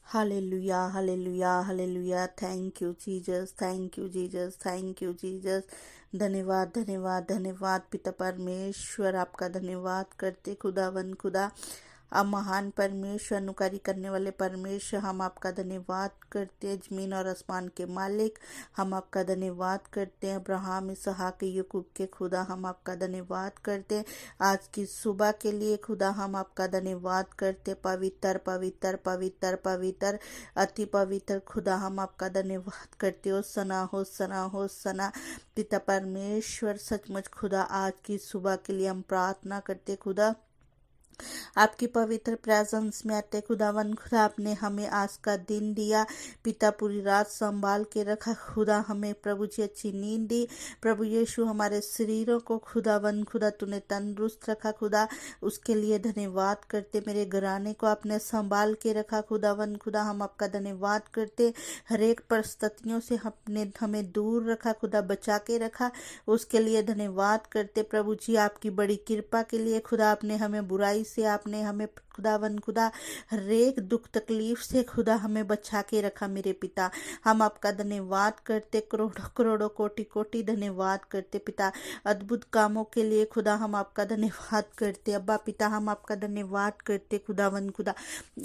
Hallelujah hallelujah hallelujah. Thank you Jesus, thank you Jesus, thank you Jesus. धन्यवाद धन्यवाद धन्यवाद पिता परमेश्वर, आपका धन्यवाद करते खुदावन खुदा। अब महान परमेश्वर, अनुकारी करने वाले परमेश्वर, हम आपका धन्यवाद करते हैं। जमीन और आसमान के मालिक, हम आपका धन्यवाद करते हैं। अब्राहम, इसहाक, याकूब के खुदा, हम आपका धन्यवाद करते हैं। आज की सुबह के लिए खुदा हम आपका धन्यवाद करते। पवित्र पवित्र पवित्र पवित्र अति पवित्र खुदा, हम आपका धन्यवाद करते हो। सना हो सना हो सना पिता परमेश्वर, सचमुच खुदा आज की सुबह के लिए हम प्रार्थना करते खुदा। आपकी पवित्र प्रेजेंस में आते खुदावन खुदा, आपने हमें आज का दिन दिया पिता, पूरी रात संभाल के रखा खुदा, हमें प्रभु जी अच्छी नींद दी प्रभु यीशु। हमारे शरीरों को खुदावन खुदा तूने तंदुरुस्त रखा खुदा, उसके लिए धन्यवाद करते। मेरे घराने को आपने संभाल के रखा खुदावन खुदा, हम आपका धन्यवाद करते। हर एक परिस्थितियों से अपने हमें दूर रखा खुदा, बचा के रखा, उसके लिए धन्यवाद करते प्रभु जी। आपकी बड़ी कृपा के लिए खुदा, आपने हमें बुराई से, आपने हमें खुदावन खुदा हर एक दुख तकलीफ से खुदा हमें बचा के रखा मेरे पिता। हम आपका धन्यवाद करते, करोड़ों करोड़ों कोटि कोटि धन्यवाद करते पिता, अद्भुत कामों के लिए खुदा हम आपका धन्यवाद करते। अब्बा पिता, हम आपका धन्यवाद करते खुदावन खुदा।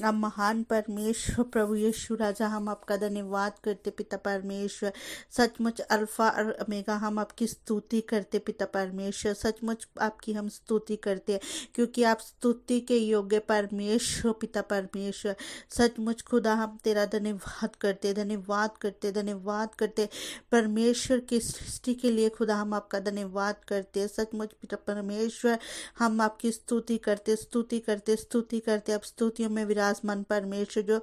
अब महान परमेश्वर प्रभु यीशु राजा, हम आपका धन्यवाद करते पिता परमेश्वर। सचमुच अल्फा और ओमेगा, हम आपकी स्तुति करते पिता परमेश्वर। सचमुच आपकी हम स्तुति करते, क्योंकि आप स्तुति के योग्य परमेश्वर पिता परमेश्वर। सचमुच खुदा हम तेरा धन्यवाद करते, धन्यवाद करते, धन्यवाद करते। परमेश्वर की सृष्टि के लिए खुदा हम आपका धन्यवाद करते। सचमुच पिता परमेश्वर, हम आपकी स्तुति करते, स्तुति करते, स्तुति करते। अब स्तुतियों में विराजमान परमेश्वर जो,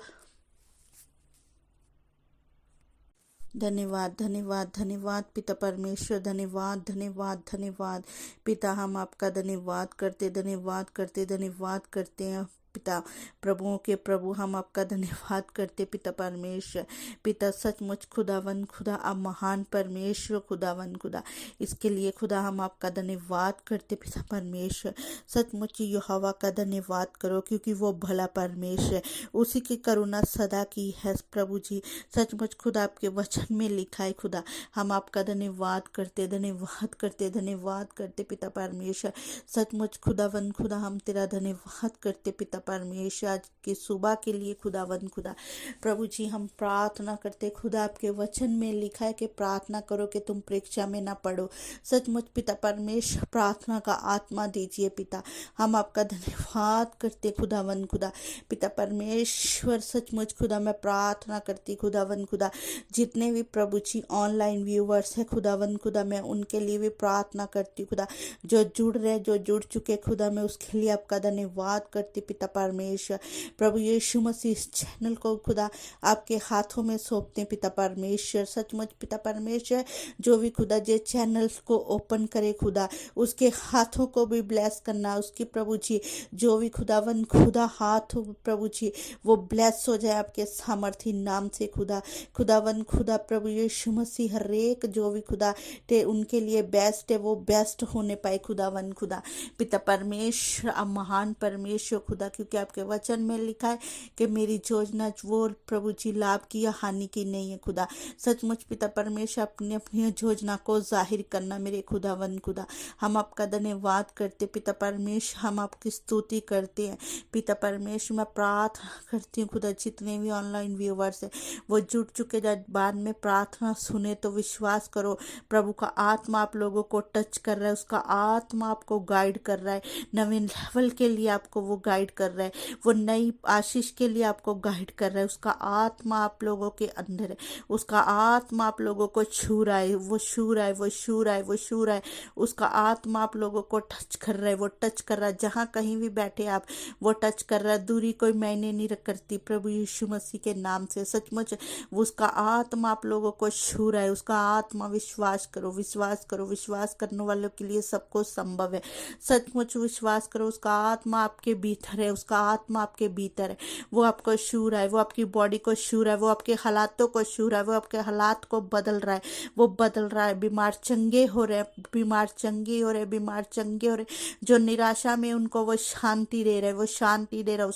धन्यवाद धन्यवाद धन्यवाद पिता परमेश्वर, धन्यवाद धन्यवाद धन्यवाद पिता। हम आपका धन्यवाद करते, धन्यवाद करते, धन्यवाद करते हैं पिता। प्रभुओं के प्रभु, हम आपका धन्यवाद करते पिता परमेश्वर। पिता सचमुच खुदावन खुदा, आप महान परमेश्वर खुदावन खुदा, इसके लिए खुदा हम आपका धन्यवाद करते पिता परमेश्वर। सचमुच यहोवा का धन्यवाद करो, क्योंकि वो भला परमेश्वर है, उसी की करुणा सदा की है प्रभु जी। सचमुच खुदा आपके वचन में लिखा है खुदा, हम आपका धन्यवाद करते, धन्यवाद करते, धन्यवाद करते पिता परमेश्वर। सचमुच खुदावन खुदा, हम तेरा धन्यवाद करते पिता परमेश्वर। आज की सुबह के लिए खुदावन खुदा प्रभु जी, हम प्रार्थना करते खुदा, आपके वचन में लिखा है कि प्रार्थना करो कि तुम परीक्षा में ना पड़ो। सचमुच पिता परमेश्वर, प्रार्थना का आत्मा दीजिए पिता, हम आपका धन्यवाद करते खुदावन खुदा पिता परमेश्वर। सचमुच खुदा मैं प्रार्थना करती खुदावन खुदा, जितने भी प्रभु जी ऑनलाइन व्यूवर्स है खुदावन खुदा, मैं उनके लिए भी प्रार्थना करती खुदा, जो जुड़ रहे, जो जुड़ चुके खुदा, मैं उसके लिए आपका धन्यवाद करती पिता परमेश्वर। प्रभु यीशु मसीह, इस चैनल को खुदा आपके हाथों में सौंपते पिता परमेश्वर। सचमुच पिता परमेश्वर, जो भी खुदा जे चैनल को ओपन करे खुदा, उसके हाथों को भी ब्लेस करना, उसकी प्रभु जी जो भी खुदावन खुदा हाथ हो प्रभु जी, वो ब्लेस हो जाए आपके सामर्थी नाम से खुदा। खुदावन खुदा प्रभु यीशु मसीह, हर एक जो भी खुदा ते उनके लिए बेस्ट है, वो बेस्ट होने पाए खुदावन खुदा पिता परमेश्वर। अब महान परमेश्वर खुदा, क्योंकि आपके वचन में लिखा है कि मेरी योजना वो प्रभु जी लाभ की या हानि की नहीं है खुदा। सचमुच पिता परमेश्वर, अपनी अपनी योजना को जाहिर करना मेरे खुदावन खुदा। हम आपका धन्यवाद करते पिता परमेश्वर, हम आपकी स्तुति करते हैं पिता परमेश्वर। मैं प्रार्थना करती हूँ खुदा, जितने भी ऑनलाइन व्यूवर्स हैं वो जुड़ चुके, जब बाद में प्रार्थना सुने तो विश्वास करो प्रभु का आत्मा आप लोगों को टच कर रहा है, उसका आत्मा आपको गाइड कर रहा है, नवीन लेवल के लिए आपको वो गाइड कर रहा है, वो नई आशीष के लिए आपको गाइड कर रहा है। उसका आत्मा आप लोगों के अंदर है, उसका आत्मा आप लोगों को छू रहा है, वो छू रहा है, वो छू रहा है, वो छू रहा है। उसका आत्मा आप लोगों को टच कर रहा है, वो टच कर रहा है, जहाँ कहीं भी बैठे आप, वो टच कर रहा है। दूरी कोई मायने नहीं करती प्रभु यीशु मसीह के नाम से। सचमुच उसका आत्मा आप लोगों को छू रहा है, उसका आत्मा, विश्वास करो, विश्वास करो, विश्वास करने वालों के लिए सब कुछ संभव है। सचमुच विश्वास करो, उसका आत्मा आपके भीतर है, उसका आत्मा आपके भीतर है, वो आपको छू रहा है, वो आपकी बॉडी को छू रहा है, वो आपके हालातों को छू रहा है, वो आपके हालात को बदल रहा है, वो बदल रहा है। बीमार चंगे हो रहे हैं, बीमार चंगे हो रहे, बीमार चंगे हो रहे, जो निराशा में उनको वो शांति दे रहा है, वो शांति दे रहा है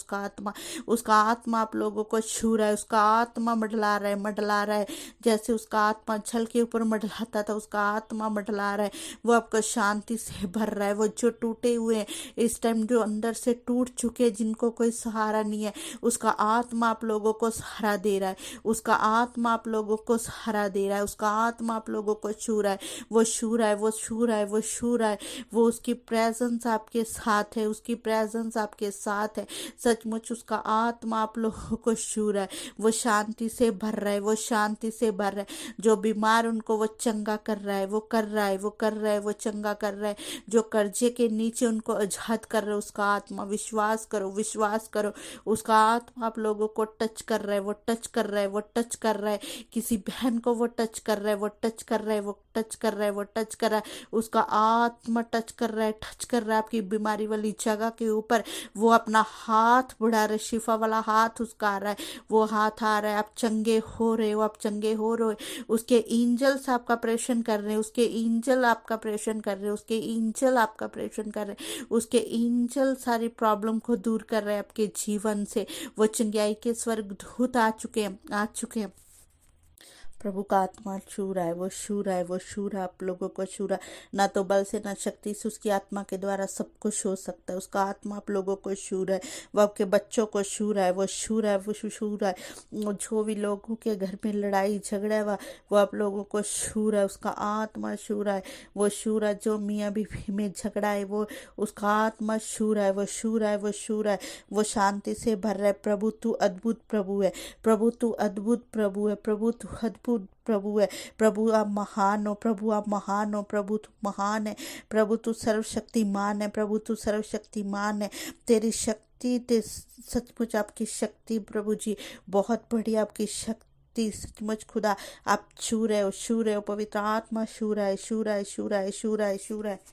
उसका आत्मा आप लोगों को छू रहा है, उसका आत्मा मंडला रहा है, मंडला रहा है। जैसे उसका आत्मा छल के ऊपर मंडलाता था, उसका आत्मा मंडला रहा है, वो आपको शांति से भर रहा है। वो जो टूटे हुए हैं इस टाइम, जो अंदर से टूट चुके, जिनको कोई सहारा नहीं है, उसका आत्मा आप लोगों को सहारा दे रहा है, उसका आत्मा आप लोगों को सहारा दे रहा है, उसका आत्मा आप लोगों को छू रहा है, वो छू रहा है, वो छू रहा है, वो छू रहा है। वो उसकी प्रेजेंस आपके साथ है, उसकी प्रेजेंस आपके साथ है। सचमुच उसका आत्मा आप लोगों को छू रहा है, वो शांति से भर रहा है, वो शांति से भर रहा है। जो बीमार उनको वो चंगा कर रहा है, वो कर रहा है, वो कर रहा है, वो चंगा कर रहा है। जो कर्जे के नीचे उनको आजाद कर रहा है, उसका आत्मा, विश्वास करो, विश्वास करो, उसका आत्मा आप लोगों को टच कर रहा है, वो टच कर रहा है, वो टच कर रहा है। किसी बहन को वो टच कर रहा है, वो टच कर रहा है, वो टच कर रहा है, वो टच कर रहा है। उसका आत्मा टच कर रहा है, टच कर रहा है आपकी बीमारी वाली जगह के ऊपर। वो अपना हाथ बढ़ा रहा है, शिफा वाला हाथ उसका आ रहा है, वो हाथ आ रहा है, आप चंगे हो रहे हो, आप चंगे हो रहे हो। उसके एंजल्स आपका ऑपरेशन कर रहे हैं, उसके एंजल आपका ऑपरेशन कर रहे हैं, उसके एंजल आपका ऑपरेशन कर रहे हैं, उसके एंजल सारी प्रॉब्लम को दूर कर रहे हैं आपके जीवन से। वो चंगाई के स्वर्गदूत आ चुके हैं, आ चुके हैं। प्रभु का आत्मा छू रहा है, वो छू रहा है, वो छू रहा है, आप लोगों को छू रहा है। ना तो बल से, ना शक्ति से, उसकी आत्मा के द्वारा सब कुछ हो सकता है। उसका आत्मा आप लोगों को छू रहा है, वो आपके बच्चों को छू रहा है, वो छू रहा है, वो छू रहा है। जो भी लोगों के घर में लड़ाई झगड़ा है वो आप लोगों को छू रहा है, उसका आत्मा छू रहा है, वो छू रहा है। जो मियाँ बीवी में झगड़ा है, वो उसका आत्मा छू रहा है, वो छू रहा है, वो छू रहा है। वो शांति से भर रहा है। प्रभु तू अद्भुत प्रभु है, प्रभु तू अद्भुत प्रभु है, प्रभु तू अद्भुत प्रभु है। प्रभु आप महान हो, प्रभु आप महान हो, प्रभु तू महान है, प्रभु तू सर्वशक्तिमान है, प्रभु तू सर्वशक्तिमान है। तेरी शक्ति, ते सचमुच आपकी शक्ति प्रभु जी बहुत बड़ी, आपकी शक्ति सचमुच खुदा आप छू रहे हो, छू रहे हो। पवित्र आत्मा छू रहा है, छू रहा है, छू रहा है, छू रहा है, छू रहा है।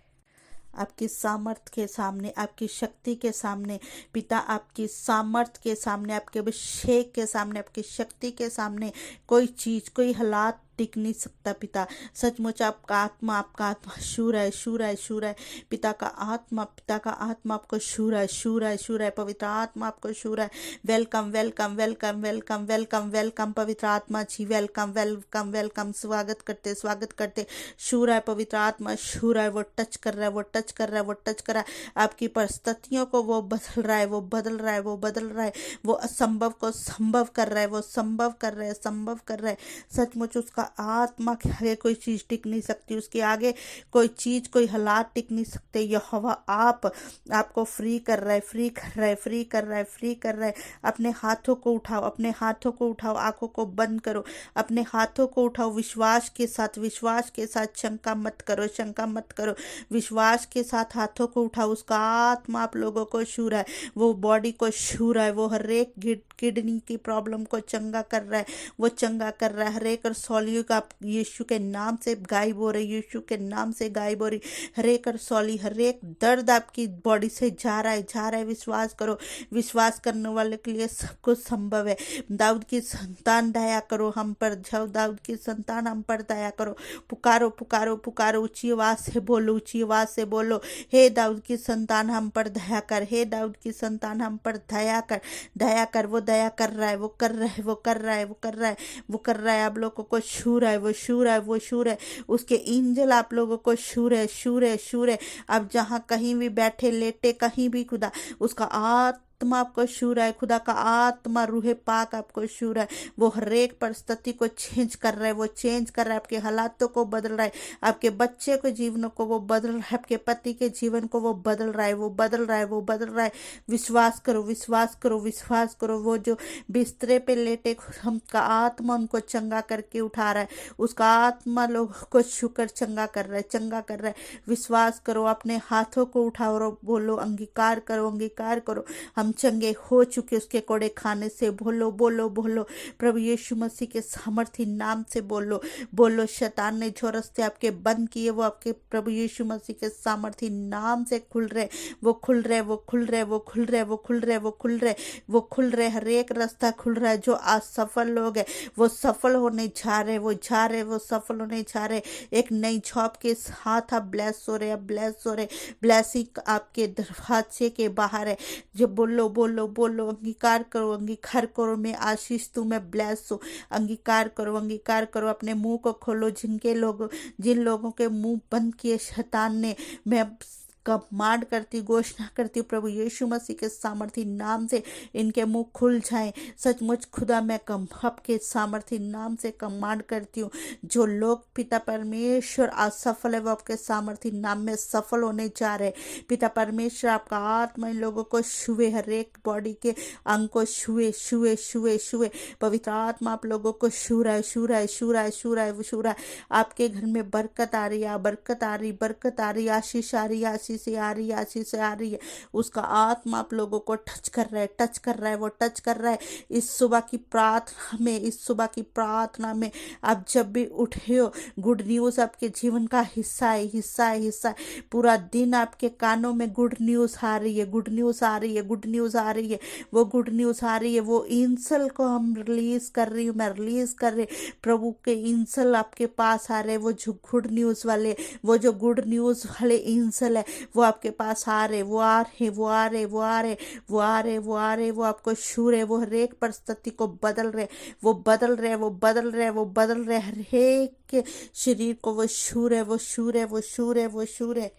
आपकी सामर्थ्य के सामने, आपकी शक्ति के सामने पिता, आपकी सामर्थ्य के सामने, आपके अभिषेक के सामने, आपकी शक्ति के सामने कोई चीज, कोई हालात टिक नहीं सकता पिता। सचमुच आपका आत्मा छू रहा है, छू रहा है, छू रहा है। पिता का आत्मा आपको छू रहा है, छू रहा है, छू रहा है। पवित्र आत्मा आपको छू रहा है। Welcome, welcome, welcome, welcome, welcome, welcome पवित्र आत्मा जी, वेलकम, वेलकम, वेलकम। स्वागत करते, स्वागत करते। छू रहा है पवित्र आत्मा, छू रहा है, वो टच कर रहा है, वो टच कर रहा है, वो टच कर रहा है। आपकी परिस्थितियों को वो बदल रहा है, वो बदल रहा है, वो बदल रहा है। वो असंभव को संभव कर रहा है, वो संभव कर रहा है, संभव कर रहा है। सचमुच उसका आत्मा के आगे कोई चीज टिक नहीं सकती, उसके आगे कोई चीज, कोई हालात टिक नहीं सकते। यहोवा आपको फ्री कर रहा है, फ्री कर रहा है, फ्री कर रहा है, फ्री कर रहा है। अपने हाथों को उठाओ, अपने हाथों को उठाओ, आंखों को बंद करो, अपने हाथों को उठाओ। विश्वास के साथ, विश्वास के साथ, शंका मत करो, शंका मत करो। विश्वास के साथ हाथों को उठाओ। उसका आत्मा आप लोगों को छू रहा है, वो बॉडी को छू रहा है, वो हर एक किडनी की प्रॉब्लम को चंगा कर रहा है, वो चंगा कर रहा है। हर एक रसौलियों का यीशु के नाम से गायब हो रही, यीशु के नाम से गायब हो रही। हर एक रसौली, हर एक दर्द आपकी बॉडी से जा रहा है, जा रहा है। विश्वास करो, विश्वास करने वाले के लिए सब कुछ संभव है। दाऊद की संतान दया करो हम पर, जाओ दाऊद की संतान हम पर दया करो। पुकारो, पुकारो, पुकारो, ऊंची आवाज से बोलो, ऊंची आवाज से बोलो, हे दाऊद की संतान हम पर दया कर, हे दाऊद की संतान हम पर दया कर, दया कर। वो दया कर रहा है, वो कर रहा है, वो कर रहा है, वो कर रहा है, वो कर रहा है। आप लोगों को छू रहा है, वो छू रहा है, वो छू रहा है। उसके एंजल आप लोगों को छू रहे, छू रहे, छू रहे। आप जहाँ कहीं भी बैठे, लेटे, कहीं भी खुदा उसका आत्मा आपको छू रहा है, खुदा का आत्मा रूहे पाक आपको छू रहा है। वो हर एक परिस्थिति को चेंज कर रहा है, वो चेंज कर रहा है। आपके हालातों को बदल रहा है, आपके बच्चे के जीवन को वो बदल रहा है, आपके पति के जीवन को वो बदल रहा है, वो बदल रहा है, वो बदल रहा है। विश्वास करो, विश्वास करो, विश्वास करो। वो जो बिस्तरे पे लेटे, हम का आत्मा उनको चंगा करके उठा रहा है, उसका आत्मा लोगों को छूकर चंगा कर रहा है, चंगा कर रहा है। विश्वास करो, अपने हाथों को उठाओ और बोलो, अंगीकार करो, अंगीकार करो। हम हम चंगे हो चुके उसके कोड़े खाने से। बोलो बोलो बोलो प्रभु यीशु मसीह के सामर्थी नाम से बोलो बोलो। शैतान ने जो रास्ते आपके बंद किए वो आपके प्रभु यीशु मसीह के सामर्थी नाम से खुल रहे, वो खुल रहे, वो खुल रहे, वो खुल रहे, वो खुल रहे, वो खुल रहे, वो खुल रहे। हर एक रास्ता खुल रहा है। जो असफल लोग हैं वो सफल होने जा रहे, वो जा रहे, वो सफल होने जा रहे। एक नई जॉब के साथ आप ब्लेस हो रहे, आप ब्लेस हो रहे। ब्लेसिंग आपके दरवाजे के बाहर है। जब बोलो बोलो बोलो, अंगीकार करो, अंगीकार करो। मैं आशीष तू, मैं ब्लेस हूँ। अंगीकार करो, अंगीकार करो। अपने मुंह को खोलो। जिन लोगों के मुंह बंद किए शैतान ने, मैं कमांड करती, घोषणा करती हूँ प्रभु यीशु मसीह के सामर्थी नाम से इनके मुंह खुल जाएं। सचमुच खुदा मैं आपके सामर्थी नाम से कमांड करती हूँ। जो लोग पिता परमेश्वर असफल है वो आपके सामर्थी नाम में सफल होने जा रहे। पिता परमेश्वर आपका आत्मा इन लोगों को छुए, हर एक बॉडी के अंग को छुए छुए छुए छुए। पवित्र आत्मा आप लोगों को छू रहा है, छू रहा है, छू रहा है, छू रहा है, वो छू रहा है। आपके घर में बरकत आ रही है, बरकत आ रही, बरकत आ रही, आशीष आ रही, आशीष से आ रही है, आशीष से आ रही है। उसका आत्मा आप लोगों को टच कर रहा है, टच कर रहा है, वो टच कर रहा है। इस सुबह की प्रार्थना में, इस सुबह की प्रार्थना में आप जब भी उठे हो, गुड न्यूज आपके जीवन का हिस्सा है, हिस्सा है, हिस्सा है। पूरा दिन आपके कानों में गुड न्यूज आ रही है, गुड न्यूज आ रही है, गुड न्यूज आ रही है, वो गुड न्यूज आ रही है। वो इंसल को हम रिलीज कर रही हूँ, मैं रिलीज कर रही। प्रभु के इंसल आपके पास आ रहे, वो जो गुड न्यूज वाले, वो जो गुड न्यूज वाले इंसल है वो आपके पास आ रहे, वो आ रहे, वो आ रहे, वो आ रहे, वो आ रहे, वो आ रहे। वो आपको छू रहे, वो हर एक परिस्थिति को बदल रहे, वो बदल रहे, वो बदल रहे, वो बदल रहे। हर एक के शरीर को वो छू रहे, वो छू रहे, वो छू रहे, वो छू रहे।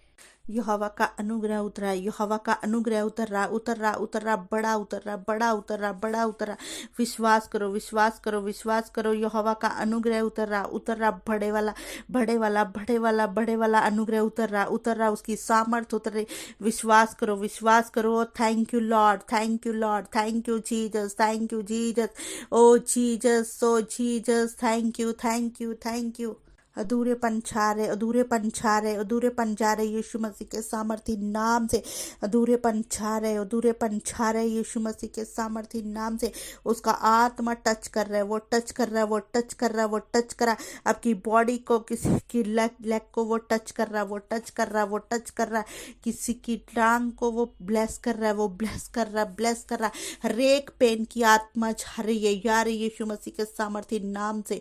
यहोवा का अनुग्रह उतरा, यहोवा का अनुग्रह उतर रहा, उतर रहा, उतर रहा, बड़ा उतर रहा, बड़ा उतर रहा, बड़ा उतर रहा। विश्वास करो, विश्वास करो, विश्वास करो। यहोवा का अनुग्रह उतर रहा, उतर रहा। बड़े वाला, बड़े वाला, बड़े वाला, बड़े वाला अनुग्रह उतर रहा, उतर रहा। उसकी सामर्थ उतर रही। विश्वास करो, विश्वास करो। Thank you Lord, thank you Lord, thank you Jesus, thank you Jesus, oh Jesus, oh Jesus, thank you, thank you, thank you. अधूरे पंचारे, अधूरे पंचारे, अधूरे पंचारे यीशु मसीह के सामर्थी नाम से। अधूरे पंचारे, अधूरे पंचारे यीशु मसीह के सामर्थी नाम से। उसका आत्मा टच कर रहा है, वो टच कर रहा है, वो टच कर रहा है, वो टच कर रहा है। आपकी बॉडी को, किसी की लेग को वो टच कर रहा है, वो टच कर रहा है, वो टच कर रहा है। किसी की टांग को वो ब्लेस कर रहा है, वो ब्लेस कर रहा है, ब्लेस कर रहा है। हर एक पेन की आत्मा जा रही है, यार यीशु मसीह के सामर्थी नाम से।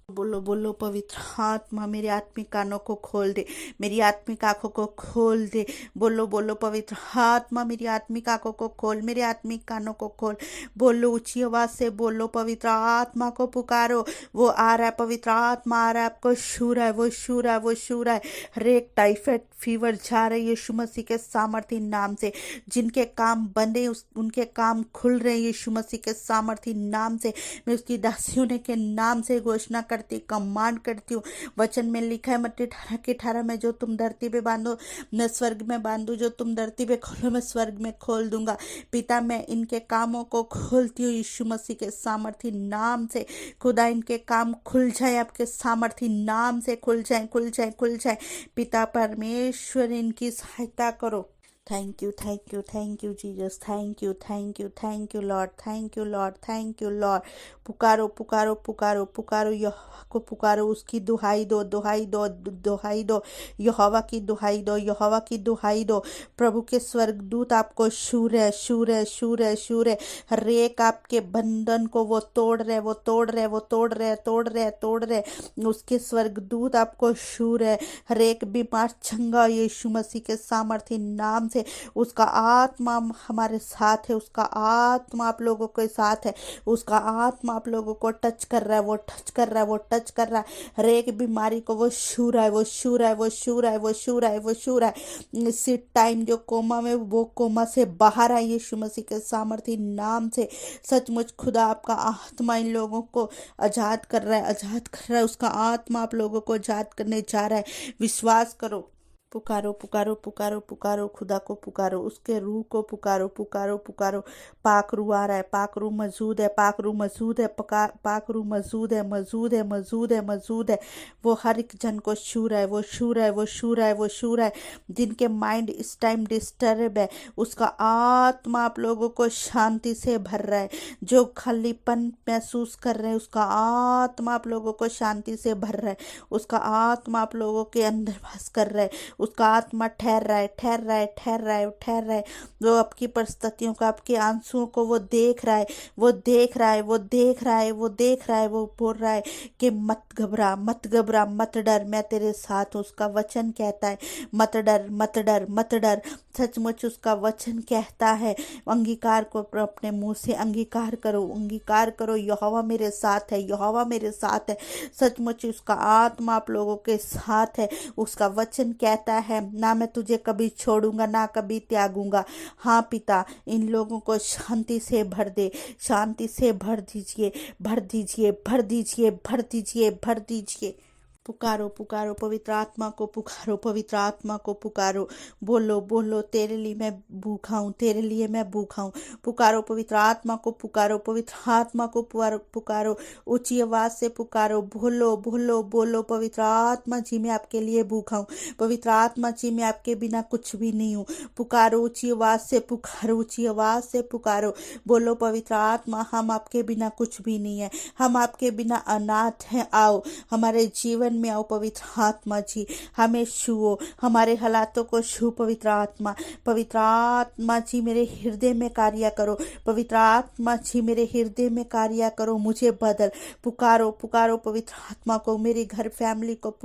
बोलो बोलो पवित्र आत्मा मेरे आत्मिक कानों को खोल दे, मेरी आत्मिक आंखों को खोल दे। बोलो बोलो पवित्र आत्मा मेरी आत्मिक आंखों को खोल, मेरे आत्मिक कानों को खोल। बोलो ऊंची आवाज से बोलो, पवित्र आत्मा को पुकारो। वो आ रहा है, पवित्र आत्मा आ रहा है, आपको छू रहा है, वो छू रहा है, वो छू रहा है। हर एक टाइफाइड फीवर जा रही है यीशु मसीह के सामर्थी नाम से। जिनके काम बंदे उनके काम खुल रहे हैं यीशु मसीह के सामर्थी नाम से। मैं उसकी दासियों ने के नाम से घोषणा करती, कमांड करती हूँ। वचन में लिखा है मत्ती 18 में, जो तुम धरती पे बांधो मैं स्वर्ग में बांधू, जो तुम धरती पे खोलो मैं स्वर्ग में खोल दूंगा। पिता मैं इनके कामों को खोलती हूँ यीशु मसीह के सामर्थी नाम से। खुदा इनके काम खुल जाए, आपके सामर्थी नाम से खुल जाए, खुल जाए, खुल जाए। पिता परमेश्वर इनकी सहायता करो। Thank you, thank you, thank you Jesus, thank you, thank you, thank you Lord, thank you Lord, thank you Lord. पुकारो पुकारो पुकारो पुकारो, यहोवा को पुकारो। उसकी दुहाई दो, दुहाई दो, दुहाई दो। यहोवा की दुहाई दो, यहोवा की दुहाई दो। प्रभु के स्वर्गदूत आपको छू रहे, छू रहे, छू रहे, छू रहे। हर एक आपके बंधन को वो तोड़ रहे, वो तोड़ रहे, वो तोड़ रहे, तोड़ रहे, तोड़ रहे। उसके स्वर्गदूत आपको छू रहे। हर एक बीमार चंगा यीशु मसीह के सामर्थी नाम से। उसका आत्मा हमारे साथ है, उसका आत्मा आप लोगों के साथ है। उसका आत्मा आप लोगों को टच कर रहा है, वो टच कर रहा है, वो टच कर रहा है। हर एक बीमारी को वो छू रहा है, वो छू रहा है, वो छू रहा है, वो छू रहा है, वो छू रहा है। इसी टाइम जो कोमा में, वो कोमा से बाहर आए यीशु मसीह के सामर्थी नाम से। सचमुच खुदा आपका आत्मा इन लोगों को आजाद कर रहा है, आजाद कर रहा है। उसका आत्मा आप लोगों को आजाद करने जा रहा है। विश्वास करो, पुकारो पुकारो पुकारो पुकारो, खुदा को पुकारो, उसके रूह को पुकारो पुकारो पुकारो। पाक रूह आ रहा है, पाक रूह मौजूद है, पाक रूह मौजूद है, पाक रूह मौजूद है, मौजूद है, मौजूद है, मौजूद है। वो हर एक जन को छू रहा है, वो छू रहा है, वो छू रहा है, वो छू रहा है। जिनके माइंड इस टाइम डिस्टर्ब है, उसका आत्मा आप लोगों को शांति से भर रहा है। जो खालीपन महसूस कर रहे हैं, उसका आत्मा आप लोगों को शांति से भर रहा है। उसका आत्मा आप लोगों के अंदर वास कर रहा है। उसका आत्मा ठहर रहा है, ठहर रहा है, ठहर रहा है, ठहर रहा है। वो आपकी परिस्थितियों को, आपके आंसुओं को वो देख रहा है, वो देख रहा है, वो देख रहा है, वो देख रहा है। वो बोल रहा है कि मत घबरा, मत घबरा, मत डर, मैं तेरे साथ हूँ। उसका वचन कहता है मत डर, मत डर, मत डर। सचमुच उसका वचन कहता है। अंगीकार को अपने मुंह से अंगीकार करो, अंगीकार करो, यहोवा मेरे साथ है, यहोवा मेरे साथ है। सचमुच उसका आत्मा आप लोगों के साथ है। उसका वचन कहता है ना मैं तुझे कभी छोड़ूंगा, ना कभी त्यागूंगा। हाँ पिता, इन लोगों को शांति से भर दे, शांति से भर दीजिए, भर दीजिए, भर दीजिए, भर दीजिए, भर दीजिए। पुकारो पुकारो पवित्र आत्मा को, पुकारो पवित्र आत्मा को, पुकारो। बोलो बोलो, तेरे लिए मैं भूखा हूँ, तेरे लिए मैं भूखा हूँ। पुकारो पवित्र आत्मा को, पुकारो पवित्र आत्मा को, पुकारो पुकारो। ऊंची आवाज से पुकारो, बोलो बोलो बोलो, पवित्र आत्मा जी मैं आपके लिए भूखा हूँ। पवित्र आत्मा जी मैं आपके बिना कुछ भी नहीं हूँ। पुकारो ऊंची आवाज से, पुकारो ऊंची आवाज से, पुकारो। बोलो पवित्र आत्मा, हम आपके बिना कुछ भी नहीं है, हम आपके बिना अनाथ हैं। आओ हमारे जीवन में आओ पवित्र आत्मा जी, हमें छुओ, हमारे हालातों को छू पवित्र आत्मा। पवित्र आत्मा जी मेरे हृदय में कार्य करो, पवित्र आत्मा जी मेरे हृदय में कार्य करो, मुझे बदल। पुकारो पुकारो पवित्र आत्मा को, मेरी घर फैमिली को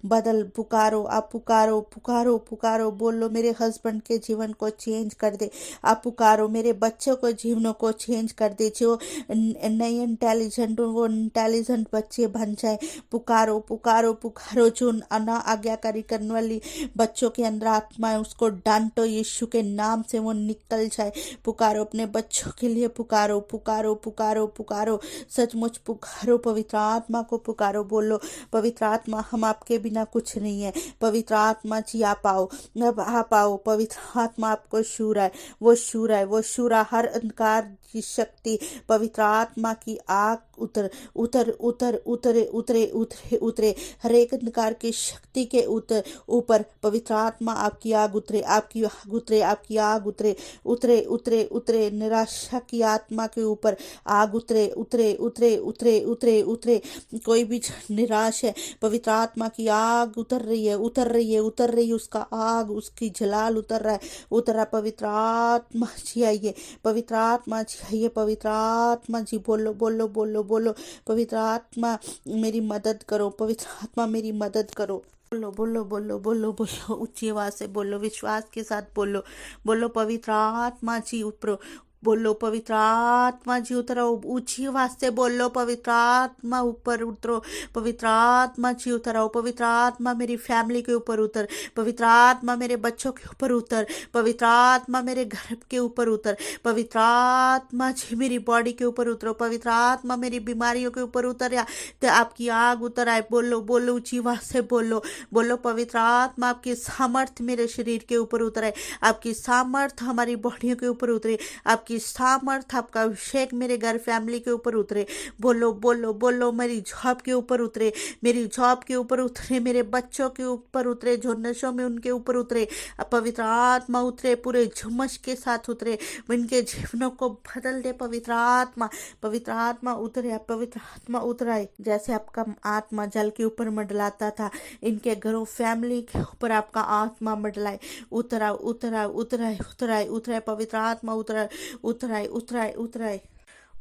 बदल। पुकारो, आप पुकारो पुकारो पुकारो। बोलो मेरे हस्बैंड के जीवन को चेंज कर दे। आप पुकारो, मेरे बच्चों को जीवनों को चेंज कर दे। जो नए इंटेलिजेंट, वो इंटेलिजेंट बच्चे बन जाए। पुकारो पुकारो पुकारो। जो अना आज्ञाकारी करने वाली बच्चों के अंदर आत्मा है, उसको डांटो यीशु के नाम से, वो निकल जाए। पुकारो अपने बच्चों के लिए, पुकारो पुकारो पुकारो पुकारो। सचमुच पुकारो, पवित्र आत्मा को पुकारो। बोलो पवित्र आत्मा, हम आपके बिना कुछ नहीं है। पवित्र आत्मा जी आप आओ, अब आप आओ। पवित्र आत्मा आपको छू रहा है, वो छू रहा है, वो छू रहा। हर अंधकार की शक्ति, पवित्र आत्मा की आग उतर उतर उतर उतरे उतरे उतरे उतरे। हर एक अंधकार की शक्ति के ऊपर पवित्र आत्मा आपकी आग उतरे, आपकी आग उतरे, आपकी आग उतरे, उतरे उतरे उतरे। निराशा की आत्मा के ऊपर आग उतरे, उतरे उतरे उतरे उतरे उतरे। कोई भी निराश है, पवित्र आत्मा की आग उतर रही है, उतर रही है, उतर रही है। उसका आग, उसकी जलाल उतर रहा है, उतर रहा। पवित्र आत्मा जी आइए, पवित्र आत्मा जी आइए, पवित्र आत्मा जी। बोलो बोलो बोलो बोलो, पवित्र आत्मा मेरी मदद करो, पवित्र आत्मा मेरी मदद करो। बोलो बोलो बोलो बोलो बोलो, ऊंची आवाज से बोलो, विश्वास के साथ बोलो। बोलो पवित्र आत्मा जी ऊपर, बोलो पवित्र आत्मा जी उतरो। ऊंची आवाज से बोलो, पवित्र आत्मा ऊपर उतरो, पवित्र आत्मा जी उतरो। पवित्र आत्मा मेरी फैमिली के ऊपर उतर, पवित्र आत्मा मेरे बच्चों के ऊपर उतर, पवित्र आत्मा मेरे घर के ऊपर उतर, पवित्र आत्मा जी मेरी बॉडी के ऊपर उतरो, पवित्र आत्मा मेरी बीमारियों के ऊपर उतर या तो आपकी आग उतर आए। बोलो बोलो, ऊंची आवाज से बोलो, बोलो पवित्र आत्मा आपकी सामर्थ मेरे शरीर के ऊपर उतरे, आपकी सामर्थ हमारी बॉडियों के ऊपर उतरे, आपकी सामर्थ, आपका अभिषेक मेरे घर फैमिली के ऊपर उतरे। बोलो बोलो बोलो, मेरी जॉब के ऊपर उतरे, मेरी जॉब के ऊपर उतरे, मेरे बच्चों के ऊपर उतरे, जो नशों में उनके ऊपर उतरे। पवित्र आत्मा उतरे, पूरे झुमस के साथ उतरे, इनके जीवनों को बदल दे। पवित्र आत्मा, पवित्र आत्मा उतरे, पवित्र आत्मा उतराए। जैसे आपका आत्मा जल के ऊपर मंडलाता था, इनके घरों फैमिली के ऊपर आपका आत्मा मंडलाए। उतरा उतरा उतराए उतराए उतराए, पवित्र आत्मा उतराए उतराए उतराए उतराए।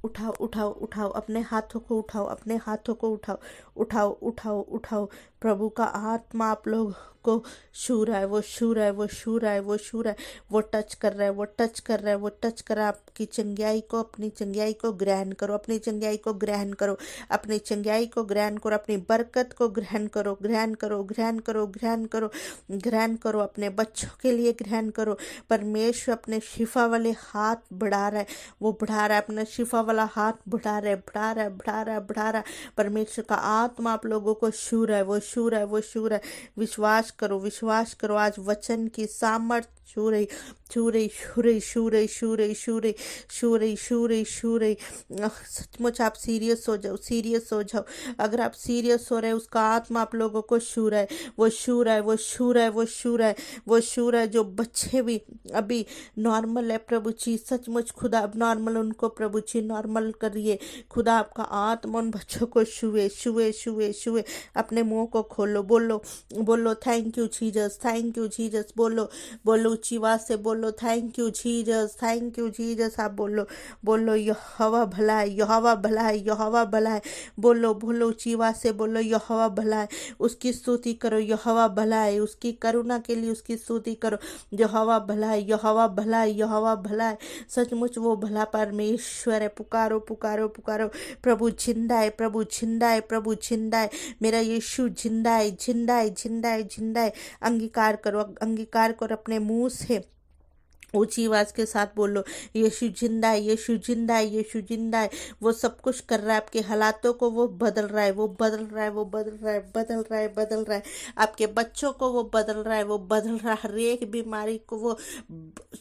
उठाओ उठाओ उठाओ, अपने हाथों को उठाओ, अपने हाथों को उठाओ, उठाओ उठाओ उठाओ। प्रभु का आत्मा आप लोग को छू रहा है, वो छू रहा है, वो छू रहा है, वो छू रहा है, वो टच कर रहा है, वो टच कर रहा है, वो टच कर रहा है। आपकी चंगाई को, अपनी चंगाई को ग्रहण करो, अपनी चंगाई को ग्रहण करो, अपनी चंगाई को ग्रहण करो, अपनी बरकत को ग्रहण करो, ग्रहण करो, ग्रहण करो, ग्रहण करो, ग्रहण करो। अपने बच्चों के लिए ग्रहण करो। परमेश्वर अपने शिफा वाले हाथ बढ़ा रहा है, वो बढ़ा रहा है, अपना शिफा वाला हाथ बढ़ा रहा है, बढ़ा रहा है, बढ़ा रहा है, बढ़ा रहा है। परमेश्वर का आत्मा आप लोगों को छू रहा है, वो शूर है, वो शूर है। विश्वास करो, आज वचन की सामर्थ छू रही, छू रही, छू रही, छू रही, छू रही, छू रही, छू रही, छू रही, छू रही। सचमुच आप सीरियस हो जाओ, सीरियस हो जाओ। अगर आप सीरियस हो रहे हैं, उसका आत्मा आप लोगों को छू रहा है, वो छू रहा है, वो छू रहा है, वो छू रहा है, वो छू रहा है। जो बच्चे भी अभी नॉर्मल है प्रभु जी, सचमुच खुदा अब नॉर्मल उनको प्रभु जी नॉर्मल करिए। खुदा आपका आत्मा उन बच्चों को छुए, छुए, छुए, छुए। अपने मुंह को खोलो, बोलो, बोलो thank you Jesus, thank you Jesus. बोलो, बोलो ऊंची आवाज से बोलो thank you Jesus, thank you Jesus. आप बोलो, बोलो यहोवा भला है, यहोवा भला है, यहोवा भला है। बोलो, बोलो ऊंची आवाज से बोलो यहोवा भला है। उसकी स्तुति करो, यहोवा भला है। उसकी करुणा के लिए उसकी स्तुति करो। यहोवा भला है, यहोवा भला है, यहोवा भला है। सचमुच वो भला परमेश्वर है। पुकारो, पुकारो, पुकारो। प्रभु जिंदा है, प्रभु जिंदा है, प्रभु जिंदा है। मेरा यीशु जिंदा है, जिंदा है, जिंदा है, जिंदा है। अंगीकार करो, अंगीकार करो अपने मुंह से। ऊंची आवाज के साथ बोलो, यीशु जिंदा है, यीशु जिंदा है, यीशु जिंदा है। वो सब कुछ कर रहा है, आपके हालातों को वो बदल रहा है, वो बदल रहा है, वो बदल रहा है, बदल रहा है, बदल रहा है। आपके बच्चों को वो बदल रहा है, वो बदल रहा है। हर एक बीमारी को वो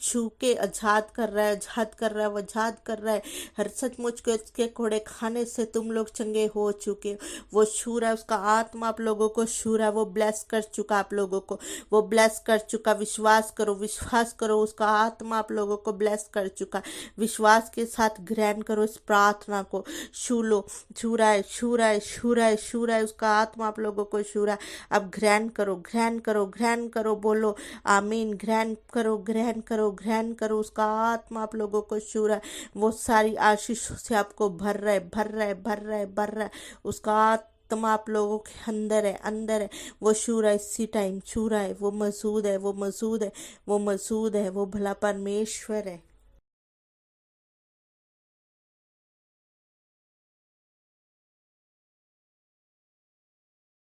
छू के आजाद कर रहा है, आजाद कर रहा है, वो आजाद कर रहा है। हर सचमुच के उसके कोड़े खाने से तुम लोग चंगे हो चुके हो। वो छू रहा है, उसका आत्मा आप लोगों को छू रहा है। वो ब्लेस कर चुका आप लोगों को, वो ब्लेस कर चुका। विश्वास करो, विश्वास करो। उसका आत्मा आप लोगों को ब्लेस कर चुका। विश्वास के साथ ग्रहण करो इस प्रार्थना को। छू लो, छू रहा है, छू रहा है, छू रहा है, छू रहा है। उसका आत्मा आप लोगों को छू रहा है। अब ग्रहण करो, ग्रहण करो, ग्रहण करो। बोलो आमीन। ग्रहण करो, ग्रहण करो, ग्रहण करो। उसका आत्मा आप लोगों को छू रहा है। वो सारी आशीषों से आपको भर रहा है, भर रहा है, भर रहा है, भर रहा है। उसका आत्मा आप लोगों के अंदर है, अंदर है। वो छू रहा है, इसी टाइम छू रहा है। वो मौजूद है, वो मौजूद है, वो मौजूद है। वो भला परमेश्वर है।